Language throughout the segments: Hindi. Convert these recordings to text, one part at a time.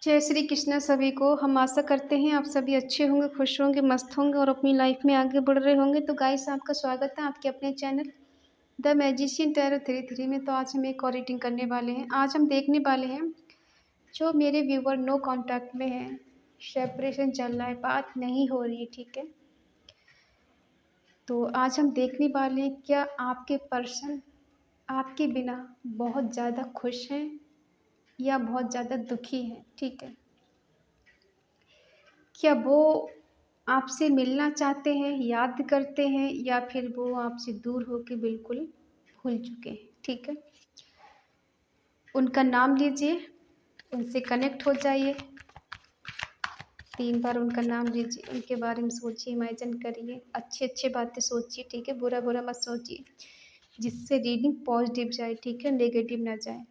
जय श्री कृष्ण सभी को। हम आशा करते हैं आप सभी अच्छे होंगे, खुश होंगे, मस्त होंगे और अपनी लाइफ में आगे बढ़ रहे होंगे। तो गाइस, आपका स्वागत है आपके अपने चैनल द मैजिशियन टैरो 33 में। तो आज हम एक और रीडिंग करने वाले हैं। आज हम देखने वाले हैं जो मेरे व्यूवर नो कांटेक्ट में हैं, सेपरेशन चल रहा है, बात नहीं हो रही है, ठीक है। तो आज हम देखने वाले हैं क्या आपके पर्सन आपके बिना बहुत ज़्यादा खुश हैं या बहुत ज़्यादा दुखी हैं, ठीक है। क्या वो आपसे मिलना चाहते हैं, याद करते हैं, या फिर वो आपसे दूर होके बिल्कुल भूल चुके हैं, ठीक है। उनका नाम लीजिए, उनसे कनेक्ट हो जाइए, 3 बार उनका नाम लीजिए, उनके बारे में सोचिए, इमेजिन करिए, अच्छी अच्छी बातें सोचिए, ठीक है। बुरा बुरा मत सोचिए, जिससे रीडिंग पॉजिटिव जाए, ठीक है, नेगेटिव ना जाए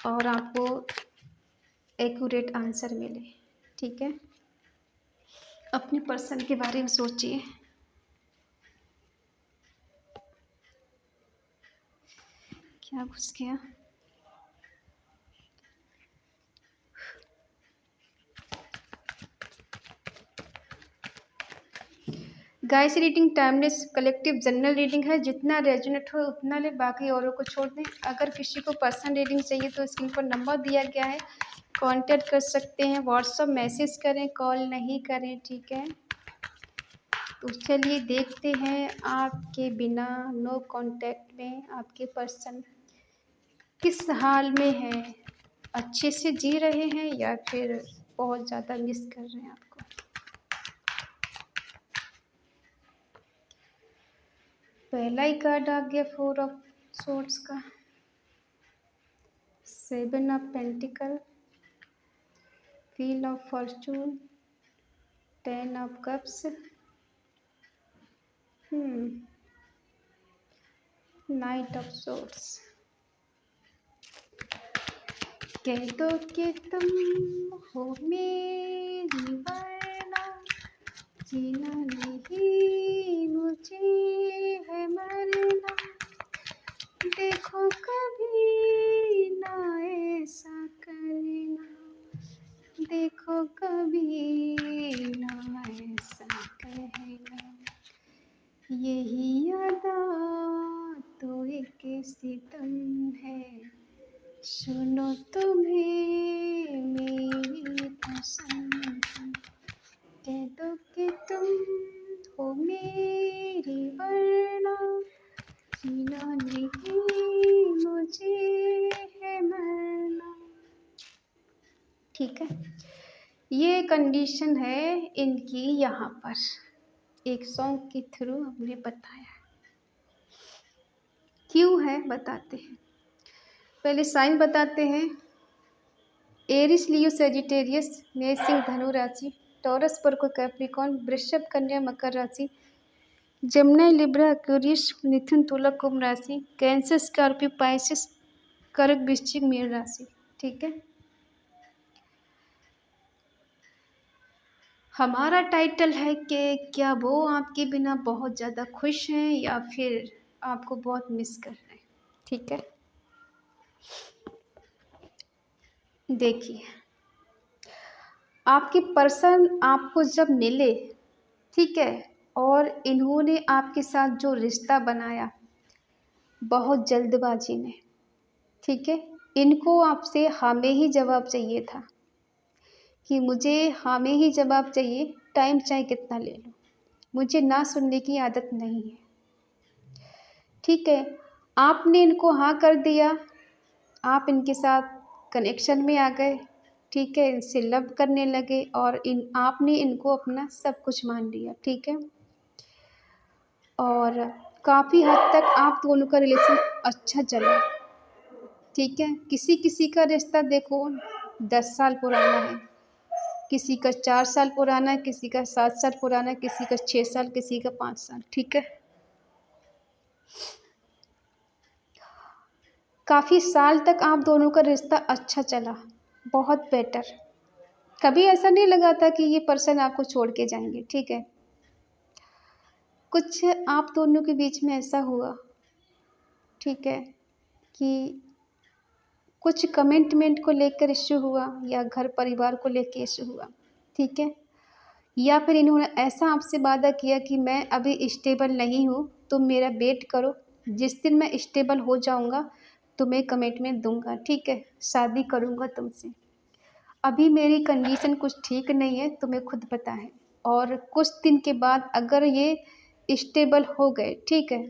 और आपको एक्यूरेट आंसर मिले, ठीक है। अपने पर्सन के बारे में सोचिए। क्या घुस गया? Guys, reading timeless collective general reading है। जितना रेजोनेट हो उतना ले, बाकी औरों को छोड़ दें। अगर किसी को पर्सनल रीडिंग चाहिए तो स्क्रीन पर नंबर दिया गया है, कांटेक्ट कर सकते हैं, व्हाट्सअप मैसेज करें, कॉल नहीं करें, ठीक है। तो चलिए देखते हैं आपके बिना नो कांटेक्ट में आपके पर्सन किस हाल में है। अच्छे से जी रहे हैं या फिर बहुत ज़्यादा मिस कर रहे हैं आपको। पहला ही कार्ड आ गया 4 ऑफ सोर्ड्स का, 7 of pentacle, wheel of Fortune, 10 of cups, 9 of swords. कह दो कि तुम हो मेरी वरना जीना नहीं मुझे है मरना। देखो कभी ना ऐसा करना, देखो कभी ना ऐसा कहना। यही अदा तो एक सितम है, सुनो तुम्हें मेरी पसंद। कह दो कि तुम हो मेरी वरना जीना नहीं मुझे है मरना, ठीक है। ये कंडीशन है इनकी। यहाँ पर एक सॉन्ग के थ्रू हमने बताया क्यों है, बताते हैं। पहले साइन बताते हैं। एरिस, लियो, सेजिटेरियस, मेष, सिंह, धनु राशि, टॉरस, वर्गो, कैप्रिकॉर्न, वृषभ, कन्या, मकर राशि, जमुनाई, लिब्रा, एक्वेरियस, मिथुन, तुला, कुंभ राशि, कैंसर, स्कॉर्पियो, पाइसेस, कर्क, वृश्चिक, मीन राशि, ठीक है। हमारा टाइटल है कि क्या वो आपके बिना बहुत ज़्यादा खुश हैं या फिर आपको बहुत मिस कर रहे हैं, ठीक है। देखिए, आपके पर्सन आपको जब मिले, ठीक है, और इन्होंने आपके साथ जो रिश्ता बनाया बहुत जल्दबाजी में, ठीक है। इनको आपसे हाँ में ही जवाब चाहिए था कि मुझे हाँ में ही जवाब चाहिए, टाइम चाहे कितना ले लो, मुझे ना सुनने की आदत नहीं है, ठीक है। आपने इनको हाँ कर दिया, आप इनके साथ कनेक्शन में आ गए, ठीक है, इनसे लव करने लगे और आपने इनको अपना सब कुछ मान लिया, ठीक है। और काफ़ी हद तक आप दोनों का रिलेशन अच्छा चला, ठीक है। किसी किसी का रिश्ता देखो 10 साल पुराना है, किसी का 4 साल पुराना है, किसी का 7 साल पुराना है, किसी का 6 साल, किसी का 5 साल, ठीक है। काफ़ी साल तक आप दोनों का रिश्ता अच्छा चला, बहुत बेटर। कभी ऐसा नहीं लगा था कि ये पर्सन आपको छोड़ के जाएंगे, ठीक है। कुछ आप दोनों के बीच में ऐसा हुआ, ठीक है, कि कुछ कमिटमेंट को लेकर इश्यू हुआ या घर परिवार को लेकर इश्यू हुआ, ठीक है। या फिर इन्होंने ऐसा आपसे वादा किया कि मैं अभी स्टेबल नहीं हूँ, तुम मेरा वेट करो, जिस दिन मैं स्टेबल हो जाऊँगा तुम्हें कमिटमेंट दूंगा, ठीक है, शादी करूँगा तुमसे। अभी मेरी कंडीशन कुछ ठीक नहीं है, तुम्हें खुद पता है। और कुछ दिन के बाद अगर ये स्टेबल हो गए, ठीक है,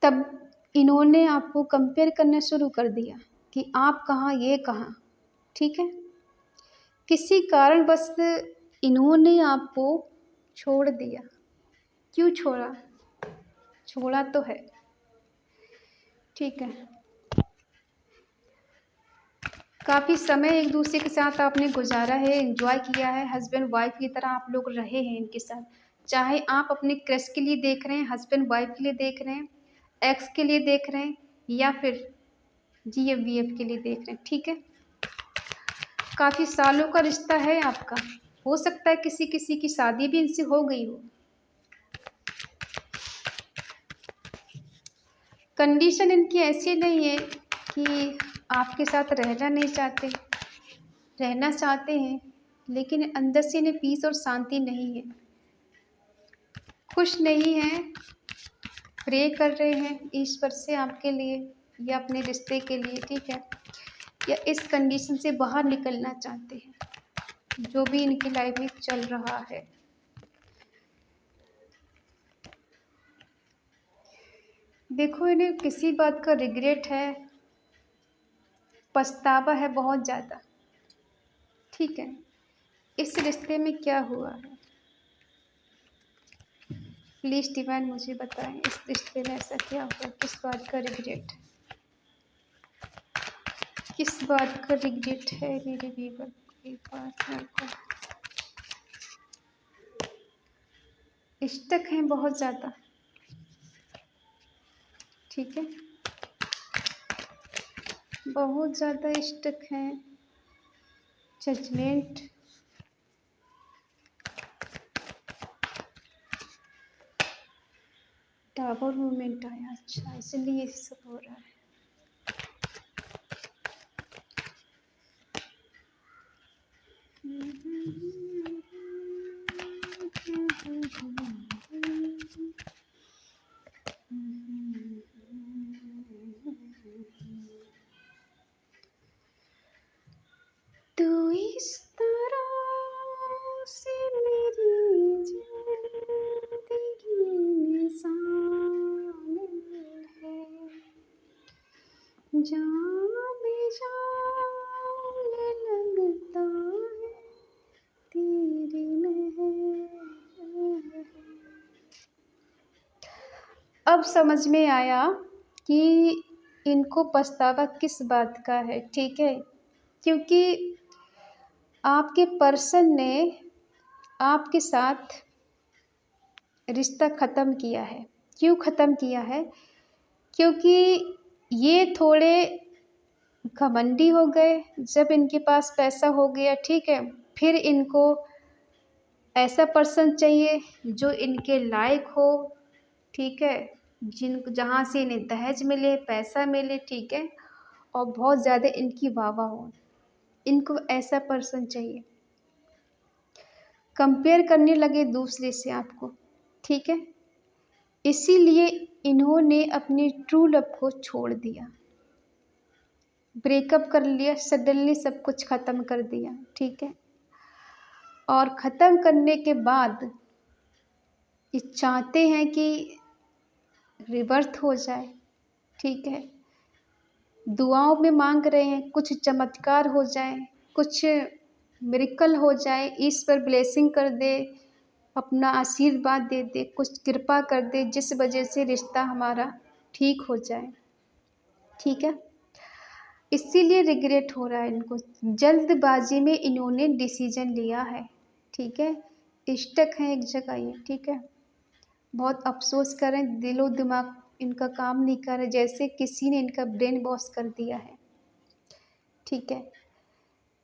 तब इन्होंने आपको कंपेयर करना शुरू कर दिया कि आप कहाँ ये कहाँ, ठीक है। किसी कारणवश इन्होंने आपको छोड़ दिया। क्यों छोड़ा? छोड़ा तो है, ठीक है। काफ़ी समय एक दूसरे के साथ आपने गुजारा है, एंजॉय किया है, हस्बैंड वाइफ की तरह आप लोग रहे हैं इनके साथ। चाहे आप अपने क्रश के लिए देख रहे हैं, हस्बैंड वाइफ के लिए देख रहे हैं, एक्स के लिए देख रहे हैं, या फिर GF-BF के लिए देख रहे हैं, ठीक है। काफ़ी सालों का रिश्ता है आपका। हो सकता है किसी किसी की शादी भी इनसे हो गई हो। कंडीशन इनकी ऐसी नहीं है कि आपके साथ रहना चाहते हैं, लेकिन अंदर से इन्हें पीस और शांति नहीं है, खुश नहीं हैं, प्रे कर रहे हैं ईश्वर से आपके लिए या अपने रिश्ते के लिए, ठीक है, या इस कंडीशन से बाहर निकलना चाहते हैं जो भी इनकी लाइफ में चल रहा है। देखो, इन्हें किसी बात का रिग्रेट है, पछतावा है बहुत ज़्यादा, ठीक है। इस रिश्ते में क्या हुआ है, प्लीज़ डिवाइन मुझे बताएं, इस रिश्ते में ऐसा क्या हुआ, किस बात का रिग्रेट, किस बात का रिग्रेट है मेरे व्यूअर के पार्टनर को। स्टक हैं बहुत ज़्यादा, ठीक है, बहुत ज़्यादा स्टक हैं। जजमेंट, टावर मूवमेंट आया, अच्छा इसलिए ये सब हो रहा है। तू इस तरह से मेरी जिंदगी में शामिल है, जहाँ भी जाऊँ ये लगता है तेरी महक। अब समझ में आया कि इनको पछतावा किस बात का है, ठीक है, क्योंकि आपके पर्सन ने आपके साथ रिश्ता ख़त्म किया है। क्यों ख़त्म किया है? क्योंकि ये थोड़े घमंडी हो गए। जब इनके पास पैसा हो गया, ठीक है, फिर इनको ऐसा पर्सन चाहिए जो इनके लायक हो, ठीक है, जहाँ से इन्हें दहेज मिले, पैसा मिले, ठीक है, और बहुत ज़्यादा इनकी वाह-वाह हो। इनको ऐसा पर्सन चाहिए। कंपेयर करने लगे दूसरे से आपको, ठीक है, इसीलिए इन्होंने अपने ट्रू लव को छोड़ दिया, ब्रेकअप कर लिया, सडनली सब कुछ ख़त्म कर दिया, ठीक है। और ख़त्म करने के बाद ये चाहते हैं कि रिबर्थ हो जाए, ठीक है, दुआओं में मांग रहे हैं कुछ चमत्कार हो जाए, कुछ मिरेकल हो जाए, ईश्वर ब्लेसिंग कर दे, अपना आशीर्वाद दे दे, कुछ कृपा कर दे, जिस वजह से रिश्ता हमारा ठीक हो जाए, ठीक है। इसीलिए रिग्रेट हो रहा है इनको, जल्दबाजी में इन्होंने डिसीजन लिया है, ठीक है, स्टक हैं एक जगह ये, ठीक है, बहुत अफसोस करें, दिलो दिमाग इनका काम नहीं कर रहा, जैसे किसी ने इनका ब्रेन वॉश कर दिया है, ठीक है,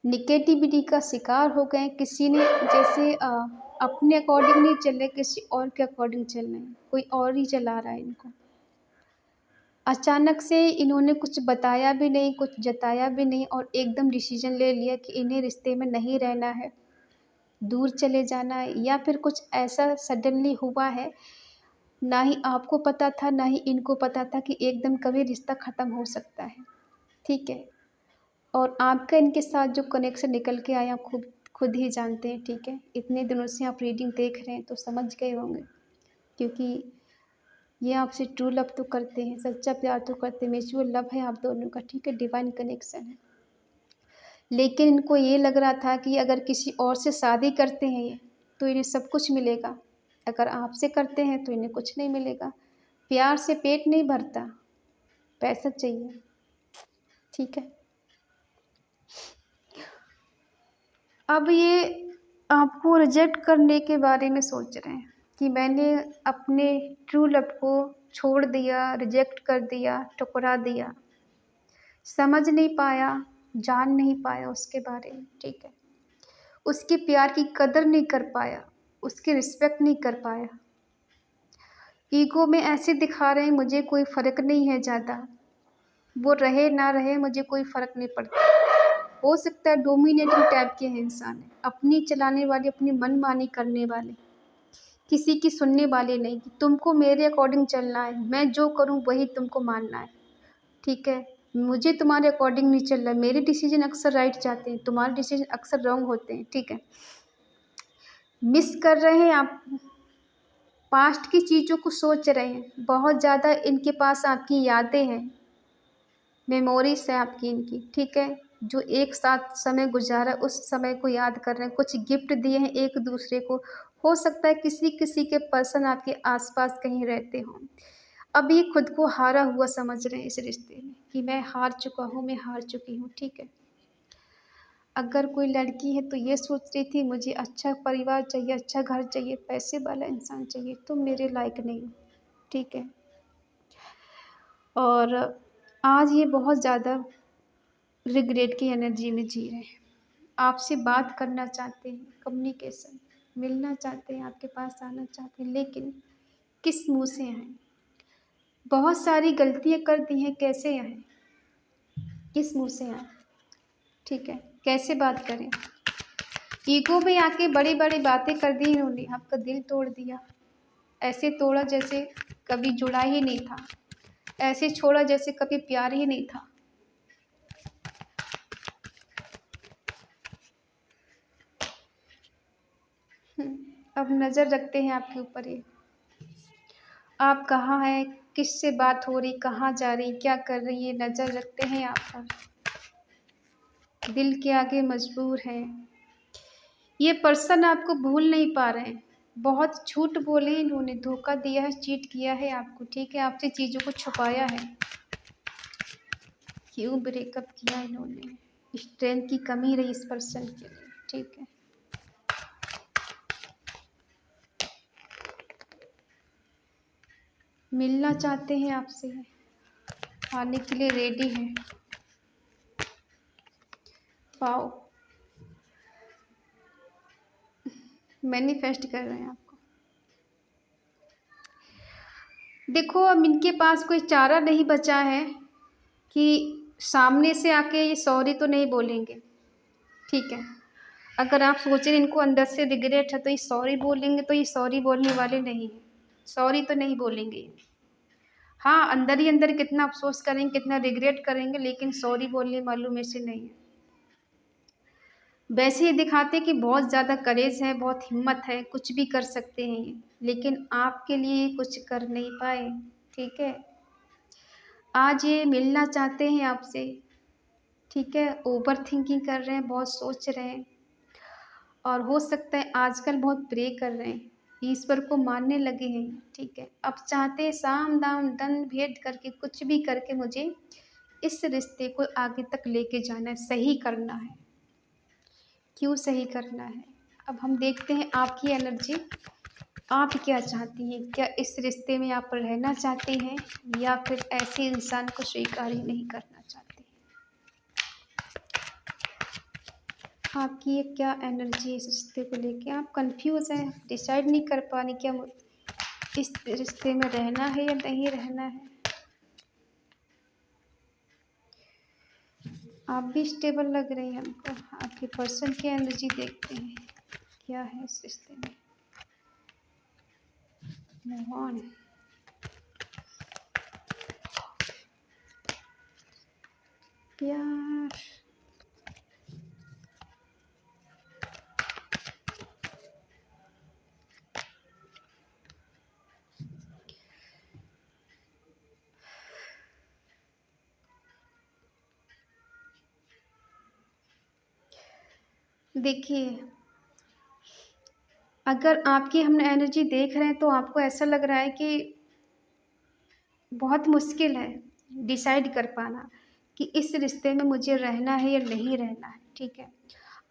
निगेटिविटी का शिकार हो गए। किसी ने जैसे अपने अकॉर्डिंग नहीं चल रहे, किसी और के अकॉर्डिंग चल रहे हैं, कोई और ही चला रहा है इनको। अचानक से इन्होंने कुछ बताया भी नहीं, कुछ जताया भी नहीं और एकदम डिसीजन ले लिया कि इन्हें रिश्ते में नहीं रहना है, दूर चले जाना है, या फिर कुछ ऐसा सडनली हुआ है, ना ही आपको पता था ना ही इनको पता था कि एकदम कभी रिश्ता ख़त्म हो सकता है। ठीक है। और आपका इनके साथ जो कनेक्शन निकल के आया खुद खुद ही जानते हैं। ठीक है। इतने दिनों से आप रीडिंग देख रहे हैं तो समझ गए होंगे, क्योंकि ये आपसे ट्रू लव तो करते हैं, सच्चा प्यार तो करते हैं, म्यूचुअल लव है आप दोनों का। ठीक है। डिवाइन कनेक्शन है। लेकिन इनको ये लग रहा था कि अगर किसी और से शादी करते हैं ये तो इन्हें सब कुछ मिलेगा, अगर आपसे करते हैं तो इन्हें कुछ नहीं मिलेगा। प्यार से पेट नहीं भरता, पैसा चाहिए। ठीक है। अब ये आपको रिजेक्ट करने के बारे में सोच रहे हैं कि मैंने अपने ट्रू लव को छोड़ दिया, रिजेक्ट कर दिया, ठुकरा दिया, समझ नहीं पाया, जान नहीं पाया उसके बारे में। ठीक है। उसके प्यार की कदर नहीं कर पाया, उसकी रिस्पेक्ट नहीं कर पाया। ईगो में ऐसे दिखा रहे हैं मुझे कोई फ़र्क नहीं है ज़्यादा, वो रहे ना रहे मुझे कोई फ़र्क नहीं पड़ता। हो सकता है डोमिनेटिंग टाइप के हैं इंसान, है अपनी चलाने वाले, अपनी मनमानी करने वाले, किसी की सुनने वाले नहीं कि तुमको मेरे अकॉर्डिंग चलना है, मैं जो करूं वही तुमको मानना है। ठीक है। मुझे तुम्हारे अकॉर्डिंग नहीं चल रहा, मेरे डिसीजन अक्सर राइट जाते हैं, तुम्हारे डिसीजन अक्सर रॉन्ग होते हैं। ठीक है। मिस कर रहे हैं आप, पास्ट की चीज़ों को सोच रहे हैं, बहुत ज़्यादा इनके पास आपकी यादें हैं, मेमोरीज है आपकी इनकी। ठीक है। जो एक साथ समय गुजारा उस समय को याद कर रहे हैं, कुछ गिफ्ट दिए हैं एक दूसरे को। हो सकता है किसी किसी के पर्सन आपके आसपास कहीं रहते हों। अब ये खुद को हारा हुआ समझ रहे हैं इस रिश्ते में कि मैं हार चुका हूँ, मैं हार चुकी हूँ। ठीक है। अगर कोई लड़की है तो ये सोच रही थी मुझे अच्छा परिवार चाहिए, अच्छा घर चाहिए, पैसे वाला इंसान चाहिए, तुम मेरे लायक नहीं हो। ठीक है। और आज ये बहुत ज़्यादा रिग्रेट की एनर्जी में जी रहे हैं, आपसे बात करना चाहते हैं, कम्युनिकेशन, मिलना चाहते हैं, आपके पास आना चाहते हैं, लेकिन किस मुंह से आएँ? बहुत सारी गलतियाँ कर दी हैं, कैसे आएँ? किस मुंह से आएँ? ठीक है। कैसे बात करें? ईगो में आके बड़ी बड़ी बातें कर दी इन्होंने, आपका दिल तोड़ दिया, ऐसे तोड़ा जैसे कभी जुड़ा ही नहीं था, ऐसे छोड़ा जैसे कभी प्यार ही नहीं था। अब नज़र रखते हैं आपके ऊपर ये, आप कहाँ हैं, किससे बात हो रही, कहाँ जा रही, क्या कर रही है, नज़र रखते हैं आप पर, दिल के आगे मजबूर हैं। ये पर्सन आपको भूल नहीं पा रहे हैं, बहुत झूठ बोले इन्होंने, धोखा दिया है, चीट किया है आपको। ठीक है। आपसे चीज़ों को छुपाया है, क्यों ब्रेकअप किया इन्होंने, स्ट्रेंथ की कमी रही इस पर्सन के लिए। ठीक है। मिलना चाहते हैं आपसे, आने के लिए रेडी हैं। पाओ मैनिफेस्ट कर रहे हैं आपको। देखो अब इनके पास कोई चारा नहीं बचा है कि सामने से आके ये सॉरी तो नहीं बोलेंगे। ठीक है। अगर आप सोचें इनको अंदर से रिग्रेट है तो ये सॉरी बोलेंगे, तो ये सॉरी बोलने वाले नहीं हैं, सॉरी तो नहीं बोलेंगे। हाँ, अंदर ही अंदर कितना अफसोस करेंगे, कितना रिग्रेट करेंगे, लेकिन सॉरी बोलने वालों में से नहीं है। वैसे ये दिखाते कि बहुत ज़्यादा करेज है, बहुत हिम्मत है, कुछ भी कर सकते हैं ये, लेकिन आपके लिए कुछ कर नहीं पाए। ठीक है। आज ये मिलना चाहते हैं आपसे। ठीक है। ओवर थिंकिंग कर रहे हैं, बहुत सोच रहे हैं, और हो सकता है आजकल बहुत प्रे कर रहे हैं, ईश्वर को मानने लगे हैं। ठीक है। अब चाहते हैं साम दाम दंड भेद करके, कुछ भी करके मुझे इस रिश्ते को आगे तक लेके जाना है, सही करना है। क्यों सही करना है? अब हम देखते हैं आपकी एनर्जी, आप क्या चाहती हैं? क्या इस रिश्ते में आप रहना चाहती हैं या फिर ऐसे इंसान को स्वीकार ही नहीं करना चाहती? आपकी ये क्या एनर्जी है इस रिश्ते को लेके? आप कंफ्यूज हैं, डिसाइड नहीं कर पा रही क्या इस रिश्ते में रहना है या नहीं रहना है। आप भी स्टेबल लग रही हैं हमको। आपके पर्सन की एनर्जी देखते हैं क्या है इस रिश्ते में। Move on. प्यार। देखिए, अगर आपकी हम एनर्जी देख रहे हैं तो आपको ऐसा लग रहा है कि बहुत मुश्किल है डिसाइड कर पाना कि इस रिश्ते में मुझे रहना है या नहीं रहना है, ठीक है।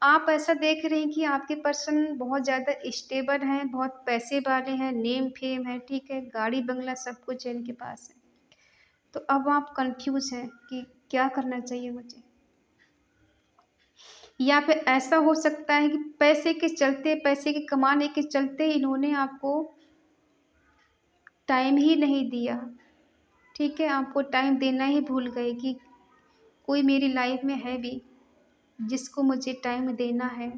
आप ऐसा देख रहे हैं कि आपके पर्सन बहुत ज़्यादा स्टेबल हैं, बहुत पैसे वाले हैं, नेम फेम है, ठीक है, गाड़ी बंगला सब कुछ है इनके पास है। तो अब आप कंफ्यूज हैं कि क्या करना चाहिए मुझे। या फिर ऐसा हो सकता है कि पैसे के चलते, पैसे के कमाने के चलते इन्होंने आपको टाइम ही नहीं दिया, ठीक है, आपको टाइम देना ही भूल गए कि कोई मेरी लाइफ में है भी जिसको मुझे टाइम देना है,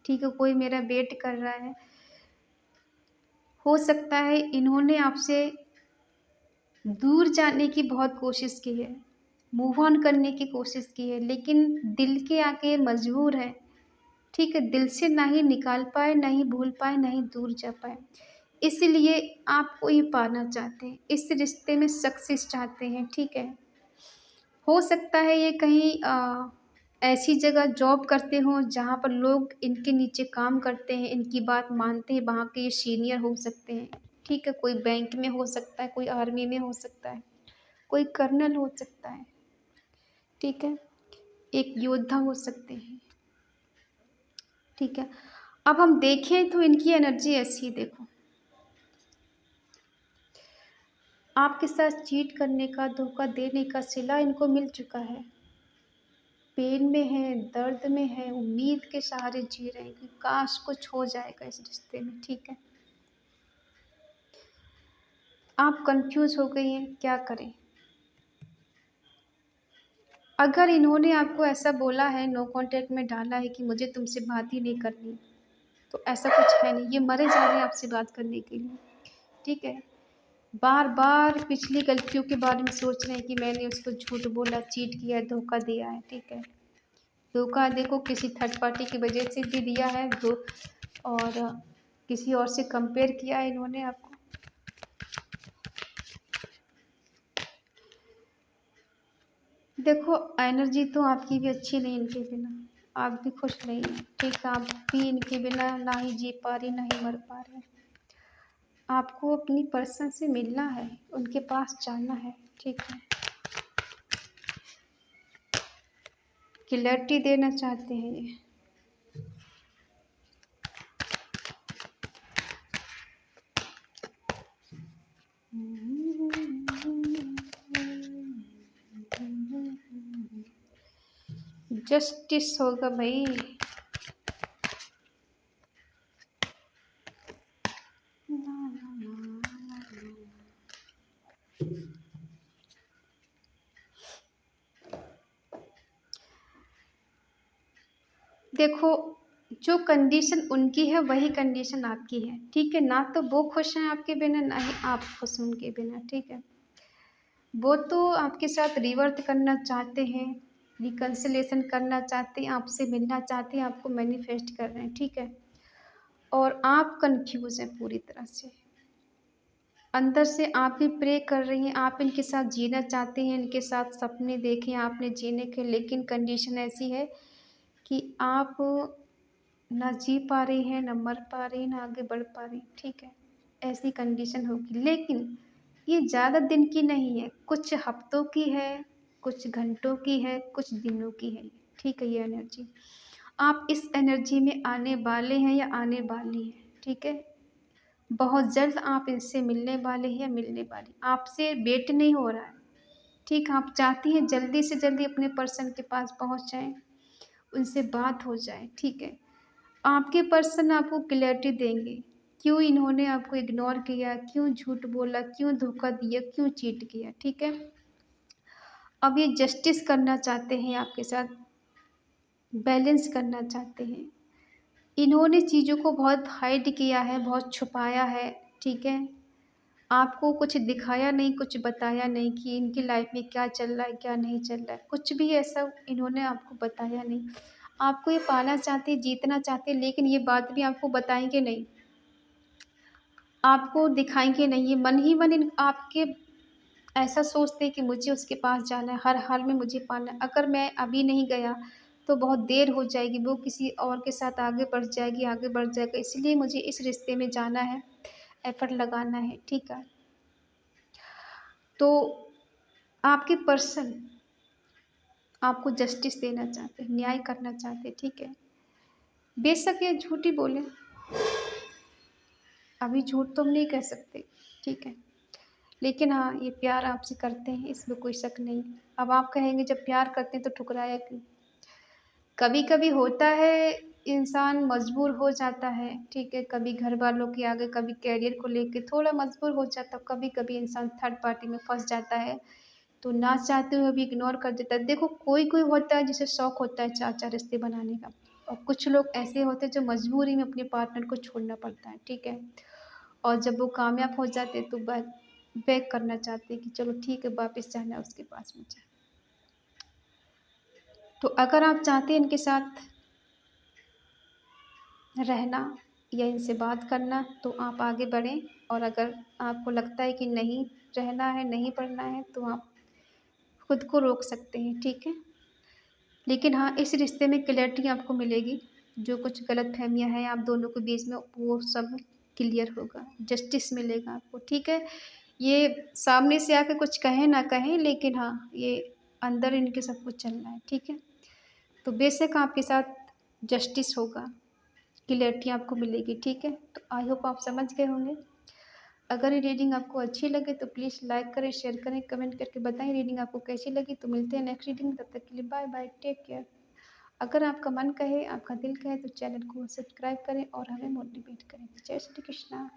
ठीक है, कोई मेरा वेट कर रहा है। हो सकता है इन्होंने आपसे दूर जाने की बहुत कोशिश की है, मूव ऑन करने की कोशिश की है, लेकिन दिल के आगे मजबूर है, ठीक है, दिल से ना ही निकाल पाए, ना ही भूल पाए, ना ही दूर जा पाए। इसलिए आपको ये पाना चाहते हैं, इस रिश्ते में सक्सेस चाहते हैं, ठीक है। हो सकता है ये कहीं ऐसी जगह जॉब करते हों जहाँ पर लोग इनके नीचे काम करते हैं, इनकी बात मानते हैं, वहाँ के ये सीनियर हो सकते हैं, ठीक है, कोई बैंक में हो सकता है, कोई आर्मी में हो सकता है, कोई कर्नल हो सकता है, ठीक है, एक योद्धा हो सकते हैं, ठीक है। अब हम देखें तो इनकी एनर्जी ऐसी है, देखो, आपके साथ चीट करने का, धोखा देने का सिला इनको मिल चुका है। पेन में है, दर्द में है, उम्मीद के सहारे जी रहे हैं कि काश कुछ हो जाएगा इस रिश्ते में, ठीक है। आप कंफ्यूज हो गई हैं, क्या करें। अगर इन्होंने आपको ऐसा बोला है, नो कांटेक्ट में डाला है कि मुझे तुमसे बात ही नहीं करनी, तो ऐसा कुछ है नहीं, ये मरे जा रहे हैं आपसे बात करने के लिए, ठीक है। बार बार पिछली गलतियों के बारे में सोच रहे हैं कि मैंने उसको झूठ बोला, चीट किया है, धोखा दिया है, ठीक है। धोखा देखो किसी थर्ड पार्टी की वजह से भी दिया है, और किसी और से कंपेयर किया है इन्होंने आपको। देखो, एनर्जी तो आपकी भी अच्छी नहीं इनके बिना, आप भी खुश नहीं हैं, ठीक है, आप भी इनके बिना ना ही जी पा रही, ना ही मर पा रहे। आपको अपनी पर्सन से मिलना है, उनके पास जाना है, ठीक है, क्लैरिटी देना चाहते हैं ये। जस्टिस होगा भाई। देखो, जो कंडीशन उनकी है वही कंडीशन आपकी है, ठीक है, ना तो वो खुश हैं आपके बिना, ना ही आप खुश हैं उनके बिना, ठीक है। वो तो आपके साथ रिवर्ट करना चाहते हैं, रिकन्सिलेशन करना चाहते हैं, आपसे मिलना चाहते हैं, आपको मैनिफेस्ट कर रहे हैं, ठीक है। और आप कंफ्यूज हैं पूरी तरह से, अंदर से आप भी प्रे कर रही हैं, आप इनके साथ जीना चाहते हैं, इनके साथ सपने देखे आपने जीने के, लेकिन कंडीशन ऐसी है कि आप ना जी पा रही हैं, ना मर पा रही, ना आगे बढ़ पा रही, ठीक है, ऐसी कंडीशन होगी। लेकिन ये ज़्यादा दिन की नहीं है, कुछ हफ्तों की है, कुछ घंटों की है, कुछ दिनों की है, ठीक है। ये एनर्जी आप इस एनर्जी में आने वाले हैं या आने वाली हैं, ठीक है। बहुत जल्द आप इनसे मिलने वाले हैं या मिलने वाली, आपसे वेट नहीं हो रहा है, ठीक, आप चाहती हैं जल्दी से जल्दी अपने पर्सन के पास पहुंच जाएं, उनसे बात हो जाए, ठीक है। आपके पर्सन आपको क्लैरिटी देंगे, क्यों इन्होंने आपको इग्नोर किया, क्यों झूठ बोला, क्यों धोखा दिया, क्यों चीट किया, ठीक है। अब ये जस्टिस करना चाहते हैं आपके साथ, बैलेंस करना चाहते हैं। इन्होंने चीज़ों को बहुत हाइड किया है, बहुत छुपाया है, ठीक है? आपको कुछ दिखाया नहीं, कुछ बताया नहीं कि इनकी लाइफ में क्या चल रहा है, क्या नहीं चल रहा है। कुछ भी ऐसा इन्होंने आपको बताया नहीं। आपको ये पाना चाहते, जीतना चाहते, लेकिन ये बात भी आपको बताएँगे नहीं। आपको दिखाएँगे नहीं, ये मन ही मन इन आपके ऐसा सोचते हैं कि मुझे उसके पास जाना है, हर हाल में मुझे पाना है। अगर मैं अभी नहीं गया, तो बहुत देर हो जाएगी, वो किसी और के साथ आगे बढ़ जाएगी, आगे बढ़ जाएगा। इसलिए मुझे इस रिश्ते में जाना है, एफ़र्ट लगाना है, ठीक है? तो आपके पर्सन आपको जस्टिस देना चाहते हैं, न्याय करना चाहते हैं, ठीक है? बेशक ये झूठ ही बोलें, अभी झूठ तो हम नहीं कह सकते, ठीक है? लेकिन हाँ, ये प्यार आपसे करते हैं, इसमें कोई शक नहीं। अब आप कहेंगे जब प्यार करते हैं तो ठुकराया क्यों? कभी-कभी होता है, इंसान मजबूर हो जाता है, ठीक है? कभी घर वालों के आगे, कभी करियर को लेके थोड़ा मजबूर हो जाता है, कभी-कभी इंसान थर्ड पार्टी में फँस जाता है, तो ना चाहते हुए भी इग्नोर कर देता है। देखो, कोई-कोई होता है जिसे शौक होता है 4-4 रिश्ते बनाने का, और कुछ लोग ऐसे होते हैं जो मजबूरी में अपने पार्टनर को छोड़ना पड़ता है, ठीक है? और जब वो कामयाब हो जाते हैं तो बैक करना चाहते हैं कि चलो ठीक है, वापस जाना है उसके पास मुझे। तो अगर आप चाहते हैं इनके साथ रहना या इनसे बात करना, तो आप आगे बढ़ें, और अगर आपको लगता है कि नहीं रहना है, नहीं पढ़ना है, तो आप खुद को रोक सकते हैं, ठीक है? लेकिन हाँ, इस रिश्ते में क्लैरिटी आपको मिलेगी, जो कुछ गलतफ़हमियाँ हैं आप दोनों के बीच में, वो सब क्लियर होगा, जस्टिस मिलेगा आपको, ठीक है? ये सामने से आके कुछ कहें ना कहें, लेकिन हाँ, ये अंदर इनके सब कुछ चल रहा है, ठीक है? तो बेशक आपके साथ जस्टिस होगा, क्लैरिटी आपको मिलेगी, ठीक है? तो आई होप आप समझ गए होंगे। अगर ये रीडिंग आपको अच्छी लगे तो प्लीज़ लाइक करें, शेयर करें, कमेंट करके बताएँ रीडिंग आपको कैसी लगी। तो मिलते हैं नेक्स्ट रीडिंग में, तब तक के लिए बाय बाय, टेक केयर। अगर आपका मन कहे, आपका दिल कहे, तो चैनल को सब्सक्राइब करें और हमें मोटिवेट करें। जय श्री कृष्णा।